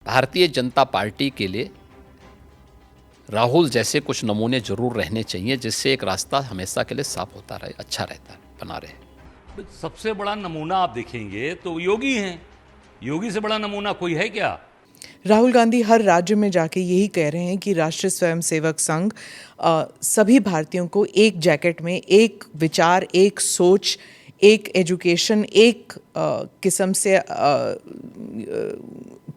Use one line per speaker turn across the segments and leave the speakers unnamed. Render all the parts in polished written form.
Bharatiya Janata party के लिए राहुल जैसे कुछ नमूने जरूर रहने चाहिए, जिससे एक रास्ता हमेशा के लिए साफ होता रहे, अच्छा रहता बना रहे।
सबसे बड़ा नमूना आप देखेंगे तो योगी हैं। योगी से बड़ा नमूना कोई है क्या?
राहुल गांधी हर राज्य में जाके यही कह रहे हैं कि राष्ट्रीय स्वयंसेवक संघ सभी भारतीयों को एक जैकेट में, एक विचार, एक सोच, एक एजुकेशन, एक किस्म से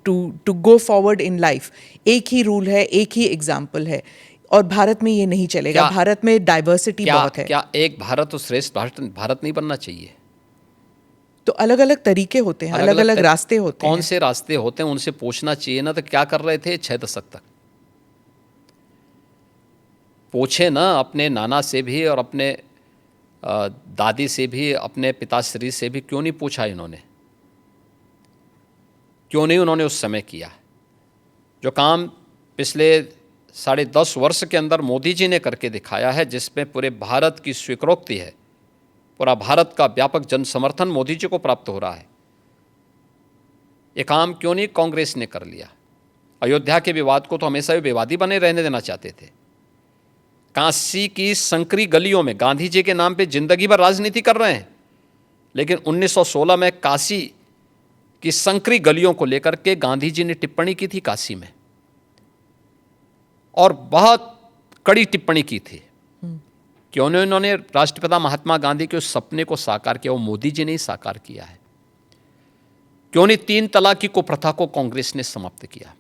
to go forward in life, एक ही रूल है, एक ही एग्जाम्पल है। और भारत में ये नहीं चलेगा। भारत में डाइवर्सिटी बहुत है।
क्या एक भारत और श्रेष्ठ भारत नहीं बनना चाहिए?
तो अलग अलग तरीके होते हैं, अलग अलग रास्ते होते हैं।
कौन से रास्ते होते हैं उनसे पूछना चाहिए ना। तो क्या कर रहे थे 6 दशक तक? पूछे ना अपने नाना से भी और अपने दादी से भी, अपने पिताश्री से भी। क्यों नहीं पूछा इन्होंने? क्यों नहीं उन्होंने उस समय किया जो काम पिछले 10.5 वर्ष के अंदर मोदी जी ने करके दिखाया है, जिसमें पूरे भारत की स्वीकृति है, पूरा भारत का व्यापक जन समर्थन मोदी जी को प्राप्त हो रहा है। ये काम क्यों नहीं कांग्रेस ने कर लिया? अयोध्या के विवाद को तो हमेशा विवादी बने रहने देना चाहते थे। काशी की संकरी गलियों में गांधी जी के नाम पे जिंदगी भर राजनीति कर रहे हैं, लेकिन 1916 में काशी की संकरी गलियों को लेकर के गांधी जी ने टिप्पणी की थी काशी में, और बहुत कड़ी टिप्पणी की थी। क्यों नहीं उन्होंने राष्ट्रपिता महात्मा गांधी के उस सपने को साकार किया? वो मोदी जी ने ही साकार किया है। क्यों नहीं 3 तलाक की कुप्रथा को कांग्रेस ने समाप्त किया?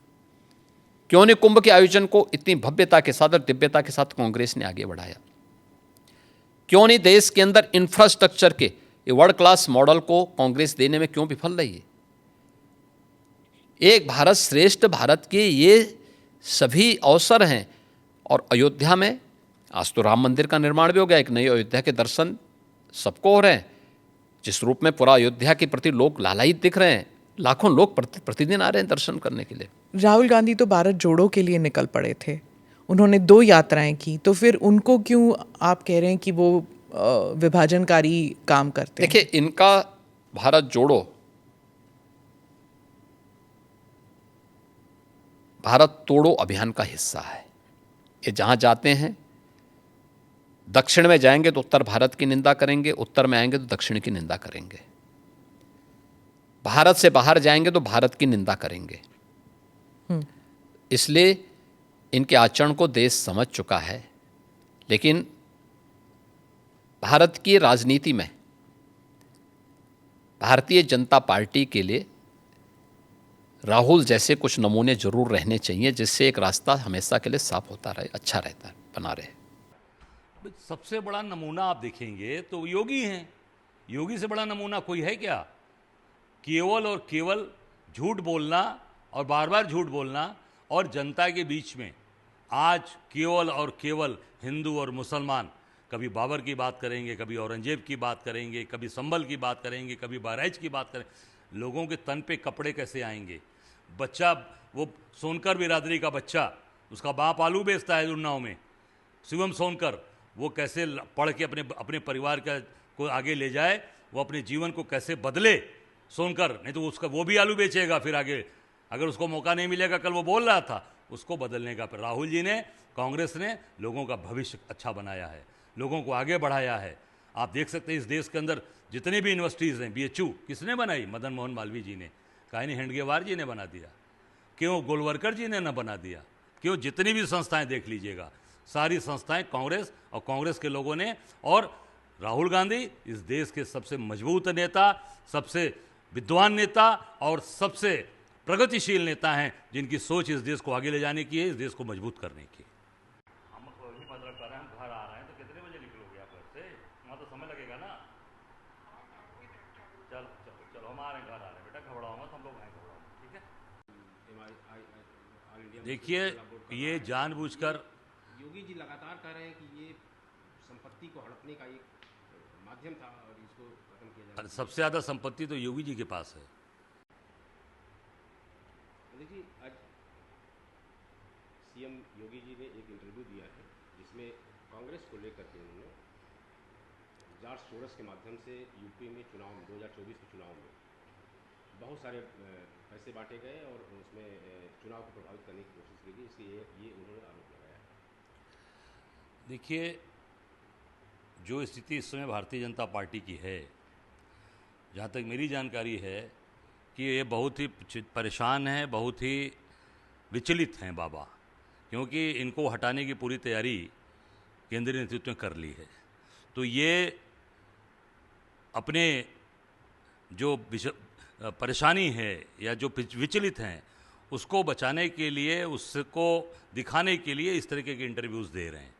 क्यों नहीं कुंभ के आयोजन को इतनी भव्यता के साथ और दिव्यता के साथ कांग्रेस ने आगे बढ़ाया? क्यों नहीं देश के अंदर इंफ्रास्ट्रक्चर के वर्ल्ड क्लास मॉडल को कांग्रेस देने में क्यों विफल रही है? एक भारत श्रेष्ठ भारत के ये सभी अवसर हैं। और अयोध्या में आज तो राम मंदिर का निर्माण भी हो गया। एक नई अयोध्या के दर्शन सबको हो रहे हैं, जिस रूप में पूरा अयोध्या के प्रति लोग लालायित दिख रहे हैं। लाखों लोग प्रतिदिन आ रहे हैं दर्शन करने के लिए।
राहुल गांधी तो भारत जोड़ो के लिए निकल पड़े थे। उन्होंने 2 यात्राएं की, तो फिर उनको क्यों आप कह रहे हैं कि वो विभाजनकारी काम करते हैं?
देखिए, इनका भारत जोड़ो भारत तोड़ो अभियान का हिस्सा है। ये जहां जाते हैं, दक्षिण में जाएंगे तो उत्तर भारत की निंदा करेंगे, उत्तर में आएंगे तो दक्षिण की निंदा करेंगे। भारत से बाहर जाएंगे तो भारत की निंदा करेंगे। इसलिए इनके आचरण को देश समझ चुका है। लेकिन भारत की राजनीति में भारतीय जनता पार्टी के लिए राहुल जैसे कुछ नमूने जरूर रहने चाहिए, जिससे एक रास्ता हमेशा के लिए साफ होता रहे, अच्छा रहता बना रहे।
सबसे बड़ा नमूना आप देखेंगे तो योगी हैं। योगी से बड़ा नमूना कोई है क्या? केवल और केवल झूठ बोलना और बार बार झूठ बोलना, और जनता के बीच में आज केवल और केवल हिंदू और मुसलमान, कभी बाबर की बात करेंगे, कभी औरंगजेब की बात करेंगे, कभी संभल की बात करेंगे, कभी बहराइच की बात करेंगे। लोगों के तन पे कपड़े कैसे आएंगे? बच्चा, वो सोनकर बिरादरी का बच्चा, उसका बाप आलू बेचता है उन्नाव में, शिवम सोनकर, वो कैसे पढ़ के अपने परिवार को आगे ले जाए, वो अपने जीवन को कैसे बदले सोनकर, नहीं तो उसका वो भी आलू बेचेगा फिर आगे, अगर उसको मौका नहीं मिलेगा। कल वो बोल रहा था उसको बदलने का। फिर राहुल जी ने, कांग्रेस ने लोगों का भविष्य अच्छा बनाया है, लोगों को आगे बढ़ाया है। आप देख सकते हैं इस देश के अंदर जितनी भी यूनिवर्सिटीज़ हैं, BHU किसने बनाई? मदन मोहन मालवीय जी ने। कायनी हेडगेवार जी ने बना दिया। क्यों गोलवरकर जी ने न बना दिया? क्यों? जितनी भी संस्थाएं देख लीजिएगा, सारी संस्थाएं कांग्रेस और कांग्रेस के लोगों ने। और राहुल गांधी इस देश के सबसे मजबूत नेता, सबसे विद्वान नेता और सबसे प्रगतिशील नेता हैं, जिनकी सोच इस देश को आगे ले जाने की है, इस देश को मजबूत करने की। हम अभी मतलब कर रहे हैं, हम घर आ रहे हैं, तो कितने बजे निकलोगे आप घर से? वहाँ तो समय लगेगा ना। चलो चलो चलो, हम आ रहे हैं, घर आ रहे हैं बेटा, घबराओ मत, हम लोग आए, घबराओ, ठीक है? देखिए, ये जानबूझकर
योगी जी लगातार कह रहे हैं कि ये संपत्ति को हड़पने का एक माध्यम था और इसको खत्म किया जाए।
सबसे ज़्यादा संपत्ति तो योगी जी के पास है।
देखिए, आज सीएम योगी जी ने एक इंटरव्यू दिया है जिसमें कांग्रेस को लेकर के उन्होंने जार्ज सोरस के माध्यम से यूपी में चुनाव में 2024 के चुनाव में बहुत सारे पैसे बांटे गए और उसमें चुनाव को प्रभावित करने की कोशिश की गई, इसलिए ये उन्होंने आरोप लगाया है।
देखिए, जो स्थिति इस समय भारतीय जनता पार्टी की है, जहाँ तक मेरी जानकारी है कि ये बहुत ही परेशान हैं, बहुत ही विचलित हैं बाबा, क्योंकि इनको हटाने की पूरी तैयारी केंद्रीय नेतृत्व ने कर ली है। तो ये अपने जो परेशानी है या जो विचलित हैं उसको बचाने के लिए, उसको दिखाने के लिए इस तरीके के इंटरव्यूज़ दे रहे हैं।